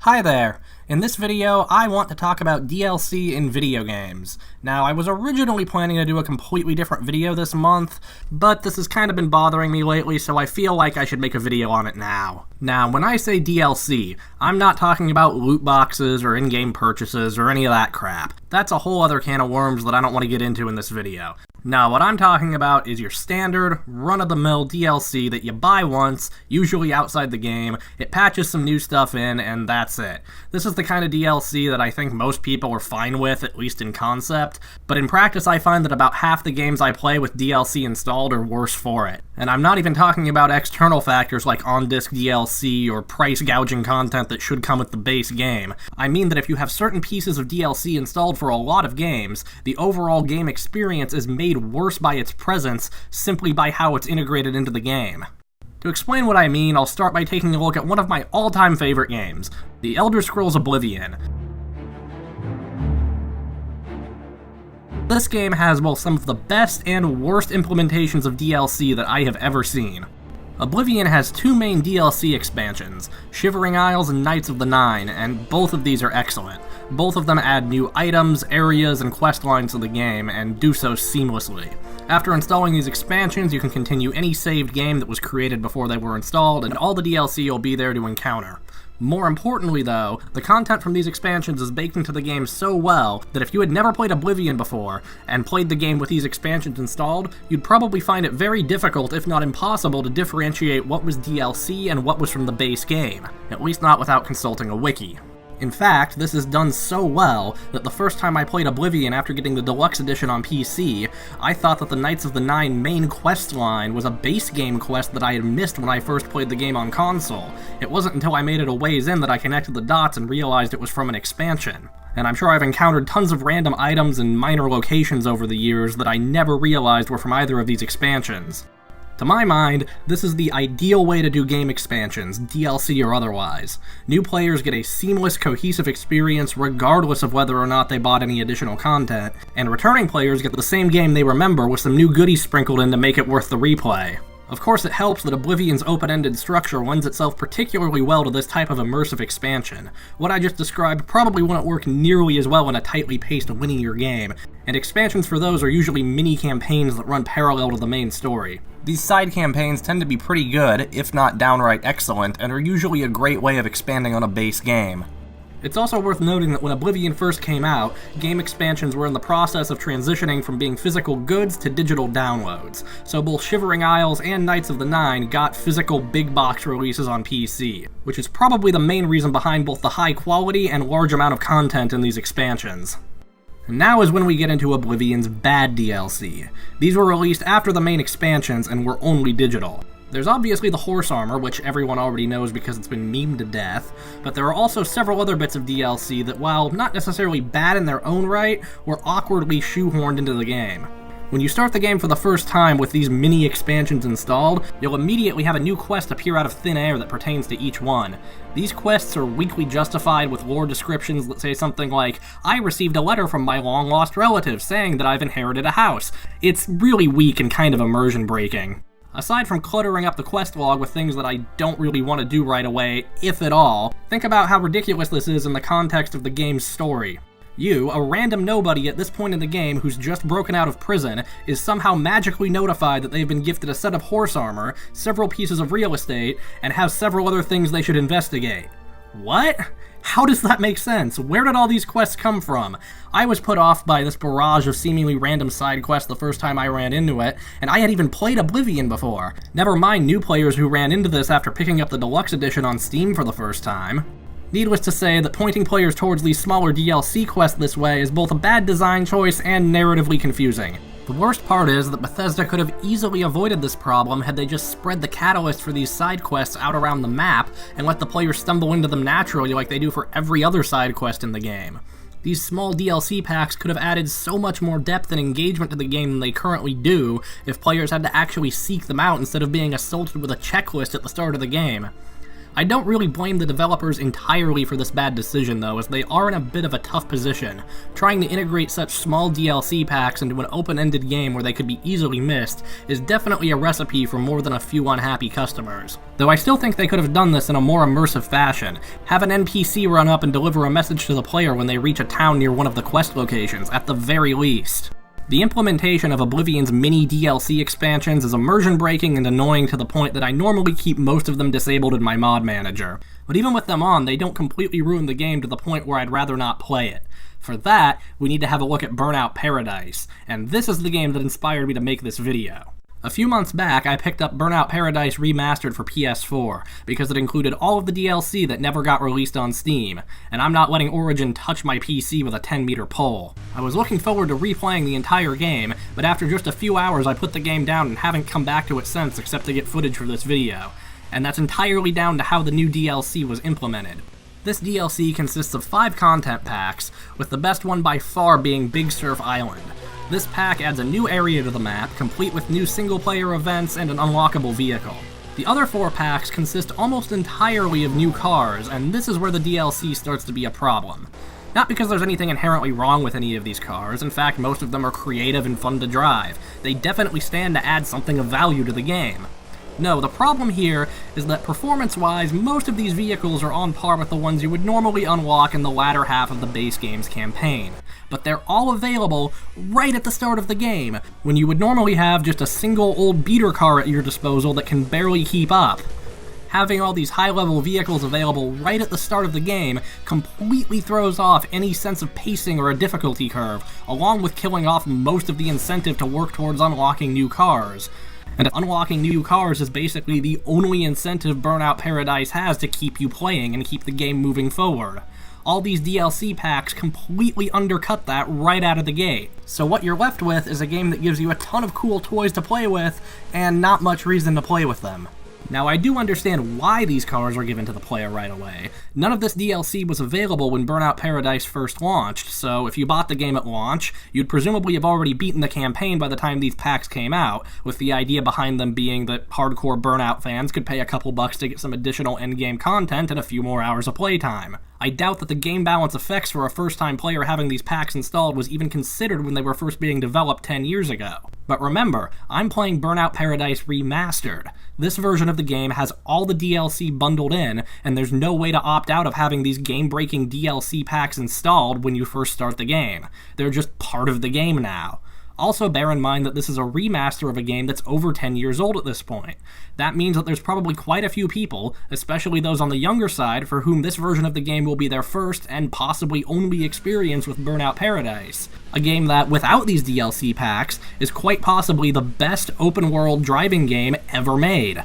Hi there! In this video, I want to talk about DLC in video games. Now, I was originally planning to do a completely different video this month, but this has kind of been bothering me lately, so I feel like I should make a video on it now. Now, when I say DLC, I'm not talking about loot boxes or in-game purchases or any of that crap. That's a whole other can of worms that I don't want to get into in this video. Now, what I'm talking about is your standard, run-of-the-mill DLC that you buy once, usually outside the game, it patches some new stuff in, and that's it. This is the kind of DLC that I think most people are fine with, at least in concept, but in practice I find that about half the games I play with DLC installed are worse for it. And I'm not even talking about external factors like on-disc DLC or price gouging content that should come with the base game. I mean that if you have certain pieces of DLC installed for a lot of games, the overall game experience is made worse by its presence simply by how it's integrated into the game. To explain what I mean, I'll start by taking a look at one of my all-time favorite games, The Elder Scrolls Oblivion. This game has both some of the best and worst implementations of DLC that I have ever seen. Oblivion has two main DLC expansions, Shivering Isles and Knights of the Nine, and both of these are excellent. Both of them add new items, areas, and quest lines to the game, and do so seamlessly. After installing these expansions, you can continue any saved game that was created before they were installed, and all the DLC will be there to encounter. More importantly though, the content from these expansions is baked into the game so well that if you had never played Oblivion before, and played the game with these expansions installed, you'd probably find it very difficult, if not impossible, to differentiate what was DLC and what was from the base game, at least not without consulting a wiki. In fact, this is done so well that the first time I played Oblivion after getting the Deluxe Edition on PC, I thought that the Knights of the Nine main quest line was a base game quest that I had missed when I first played the game on console. It wasn't until I made it a ways in that I connected the dots and realized it was from an expansion. And I'm sure I've encountered tons of random items and minor locations over the years that I never realized were from either of these expansions. To my mind, this is the ideal way to do game expansions, DLC or otherwise. New players get a seamless, cohesive experience regardless of whether or not they bought any additional content, and returning players get the same game they remember with some new goodies sprinkled in to make it worth the replay. Of course, it helps that Oblivion's open-ended structure lends itself particularly well to this type of immersive expansion. What I just described probably wouldn't work nearly as well in a tightly paced linear game, and expansions for those are usually mini-campaigns that run parallel to the main story. These side campaigns tend to be pretty good, if not downright excellent, and are usually a great way of expanding on a base game. It's also worth noting that when Oblivion first came out, game expansions were in the process of transitioning from being physical goods to digital downloads, so both Shivering Isles and Knights of the Nine got physical big box releases on PC, which is probably the main reason behind both the high quality and large amount of content in these expansions. And now is when we get into Oblivion's bad DLC. These were released after the main expansions and were only digital. There's obviously the horse armor, which everyone already knows because it's been memed to death, but there are also several other bits of DLC that, while not necessarily bad in their own right, were awkwardly shoehorned into the game. When you start the game for the first time with these mini expansions installed, you'll immediately have a new quest appear out of thin air that pertains to each one. These quests are weakly justified with lore descriptions that say something like, "I received a letter from my long-lost relative saying that I've inherited a house." It's really weak and kind of immersion-breaking. Aside from cluttering up the quest log with things that I don't really want to do right away, if at all, think about how ridiculous this is in the context of the game's story. You, a random nobody at this point in the game who's just broken out of prison, is somehow magically notified that they've been gifted a set of horse armor, several pieces of real estate, and have several other things they should investigate. What? How does that make sense? Where did all these quests come from? I was put off by this barrage of seemingly random side quests the first time I ran into it, and I had even played Oblivion before. Never mind new players who ran into this after picking up the Deluxe Edition on Steam for the first time. Needless to say that pointing players towards these smaller DLC quests this way is both a bad design choice and narratively confusing. The worst part is that Bethesda could have easily avoided this problem had they just spread the catalyst for these side quests out around the map and let the player stumble into them naturally like they do for every other side quest in the game. These small DLC packs could have added so much more depth and engagement to the game than they currently do if players had to actually seek them out instead of being assaulted with a checklist at the start of the game. I don't really blame the developers entirely for this bad decision though, as they are in a bit of a tough position. Trying to integrate such small DLC packs into an open-ended game where they could be easily missed is definitely a recipe for more than a few unhappy customers. Though I still think they could have done this in a more immersive fashion. Have an NPC run up and deliver a message to the player when they reach a town near one of the quest locations, at the very least. The implementation of Oblivion's mini DLC expansions is immersion-breaking and annoying to the point that I normally keep most of them disabled in my mod manager. But even with them on, they don't completely ruin the game to the point where I'd rather not play it. For that, we need to have a look at Burnout Paradise, and this is the game that inspired me to make this video. A few months back, I picked up Burnout Paradise Remastered for PS4, because it included all of the DLC that never got released on Steam, and I'm not letting Origin touch my PC with a 10-meter pole. I was looking forward to replaying the entire game, but after just a few hours I put the game down and haven't come back to it since except to get footage for this video, and that's entirely down to how the new DLC was implemented. This DLC consists of 5 content packs, with the best one by far being Big Surf Island. This pack adds a new area to the map, complete with new single-player events and an unlockable vehicle. The other 4 packs consist almost entirely of new cars, and this is where the DLC starts to be a problem. Not because there's anything inherently wrong with any of these cars, in fact most of them are creative and fun to drive. They definitely stand to add something of value to the game. No, the problem here is that performance-wise, most of these vehicles are on par with the ones you would normally unlock in the latter half of the base game's campaign. But they're all available right at the start of the game, when you would normally have just a single old beater car at your disposal that can barely keep up. Having all these high-level vehicles available right at the start of the game completely throws off any sense of pacing or a difficulty curve, along with killing off most of the incentive to work towards unlocking new cars. And unlocking new cars is basically the only incentive Burnout Paradise has to keep you playing and keep the game moving forward. All these DLC packs completely undercut that right out of the gate. So what you're left with is a game that gives you a ton of cool toys to play with, and not much reason to play with them. Now, I do understand why these cars are given to the player right away. None of this DLC was available when Burnout Paradise first launched, so if you bought the game at launch, you'd presumably have already beaten the campaign by the time these packs came out, with the idea behind them being that hardcore Burnout fans could pay a couple bucks to get some additional endgame content and a few more hours of playtime. I doubt that the game balance effects for a first-time player having these packs installed was even considered when they were first being developed 10 years ago. But remember, I'm playing Burnout Paradise Remastered. This version of the game has all the DLC bundled in, and there's no way to opt out of having these game-breaking DLC packs installed when you first start the game. They're just part of the game now. Also bear in mind that this is a remaster of a game that's over 10 years old at this point. That means that there's probably quite a few people, especially those on the younger side, for whom this version of the game will be their first and possibly only experience with Burnout Paradise. A game that, without these DLC packs, is quite possibly the best open-world driving game ever made.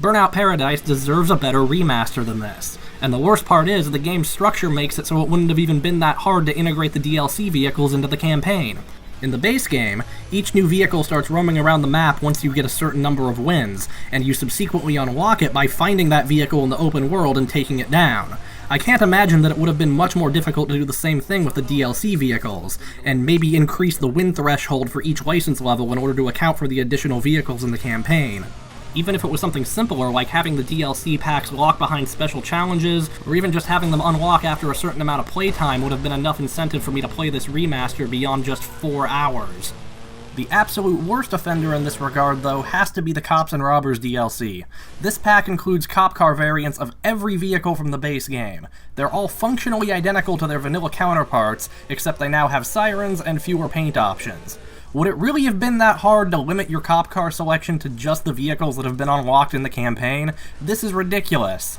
Burnout Paradise deserves a better remaster than this. And the worst part is, the game's structure makes it so it wouldn't have even been that hard to integrate the DLC vehicles into the campaign. In the base game, each new vehicle starts roaming around the map once you get a certain number of wins, and you subsequently unlock it by finding that vehicle in the open world and taking it down. I can't imagine that it would have been much more difficult to do the same thing with the DLC vehicles, and maybe increase the win threshold for each license level in order to account for the additional vehicles in the campaign. Even if it was something simpler, like having the DLC packs lock behind special challenges, or even just having them unlock after a certain amount of playtime would have been enough incentive for me to play this remaster beyond just 4 hours. The absolute worst offender in this regard, though, has to be the Cops and Robbers DLC. This pack includes cop car variants of every vehicle from the base game. They're all functionally identical to their vanilla counterparts, except they now have sirens and fewer paint options. Would it really have been that hard to limit your cop car selection to just the vehicles that have been unlocked in the campaign? This is ridiculous.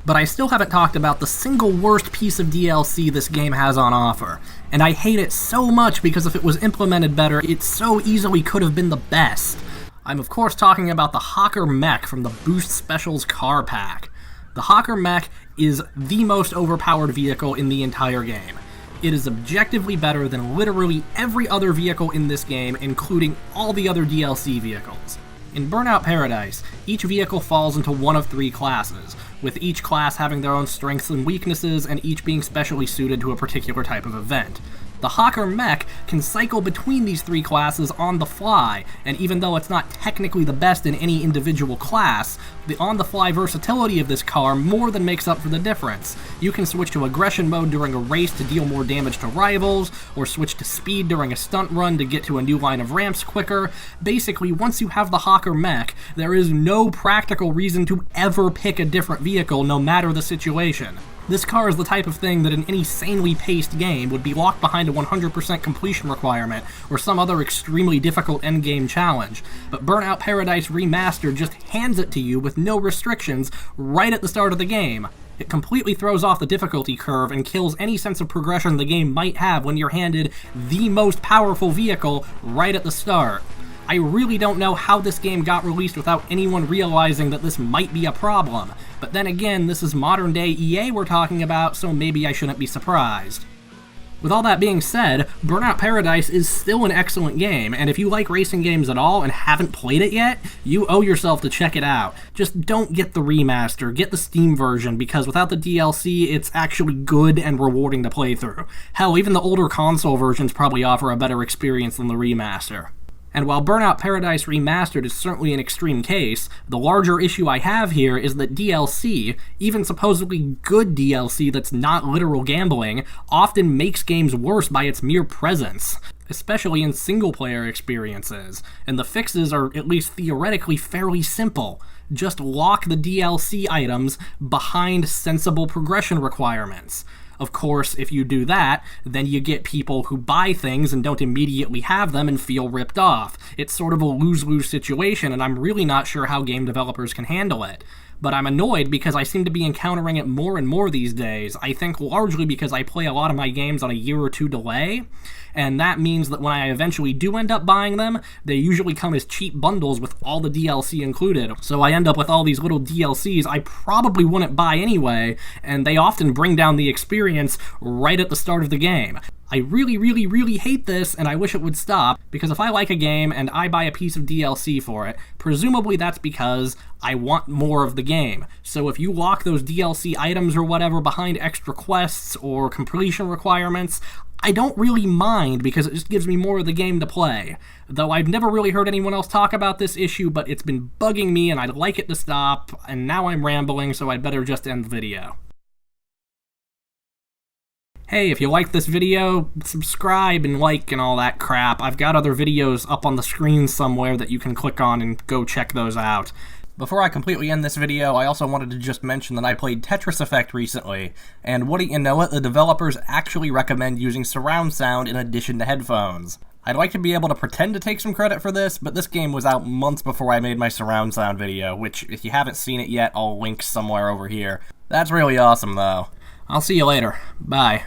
But I still haven't talked about the single worst piece of DLC this game has on offer. And I hate it so much because if it was implemented better, it so easily could have been the best. I'm of course talking about the Hawker Mech from the Boost Specials car pack. The Hawker Mech is the most overpowered vehicle in the entire game. It is objectively better than literally every other vehicle in this game, including all the other DLC vehicles. In Burnout Paradise, each vehicle falls into one of 3 classes, with each class having their own strengths and weaknesses, and each being specially suited to a particular type of event. The The Hawker Mech can cycle between these three classes on the fly, and even though it's not technically the best in any individual class, the on-the-fly versatility of this car more than makes up for the difference. You can switch to aggression mode during a race to deal more damage to rivals, or switch to speed during a stunt run to get to a new line of ramps quicker. Basically, once you have the Hawker Mech, there is no practical reason to ever pick a different vehicle no matter the situation. This car is the type of thing that in any sanely paced game would be locked behind a 100% completion requirement or some other extremely difficult endgame challenge, but Burnout Paradise Remastered just hands it to you with no restrictions right at the start of the game. It completely throws off the difficulty curve and kills any sense of progression the game might have when you're handed the most powerful vehicle right at the start. I really don't know how this game got released without anyone realizing that this might be a problem, but then again, this is modern day EA we're talking about, so maybe I shouldn't be surprised. With all that being said, Burnout Paradise is still an excellent game, and if you like racing games at all and haven't played it yet, you owe yourself to check it out. Just don't get the remaster, get the Steam version, because without the DLC, it's actually good and rewarding to play through. Hell, even the older console versions probably offer a better experience than the remaster. And while Burnout Paradise Remastered is certainly an extreme case, the larger issue I have here is that DLC, even supposedly good DLC that's not literal gambling, often makes games worse by its mere presence, especially in single-player experiences, and the fixes are at least theoretically fairly simple. Just lock the DLC items behind sensible progression requirements. Of course, if you do that, then you get people who buy things and don't immediately have them and feel ripped off. It's sort of a lose-lose situation, and I'm really not sure how game developers can handle it. But I'm annoyed because I seem to be encountering it more and more these days, I think largely because I play a lot of my games on a year or two delay, and that means that when I eventually do end up buying them, they usually come as cheap bundles with all the DLC included, so I end up with all these little DLCs I probably wouldn't buy anyway, and they often bring down the experience right at the start of the game. I really hate this, and I wish it would stop, because if I like a game and I buy a piece of DLC for it, presumably that's because I want more of the game. So if you lock those DLC items or whatever behind extra quests or completion requirements, I don't really mind because it just gives me more of the game to play. Though I've never really heard anyone else talk about this issue, but it's been bugging me and I'd like it to stop, and now I'm rambling, so I'd better just end the video. Hey, if you like this video, subscribe and like and all that crap. I've got other videos up on the screen somewhere that you can click on and go check those out. Before I completely end this video, I also wanted to just mention that I played Tetris Effect recently, and wouldn't you know it, the developers actually recommend using surround sound in addition to headphones. I'd like to be able to pretend to take some credit for this, but this game was out months before I made my surround sound video, which, if you haven't seen it yet, I'll link somewhere over here. That's really awesome, though. I'll see you later. Bye.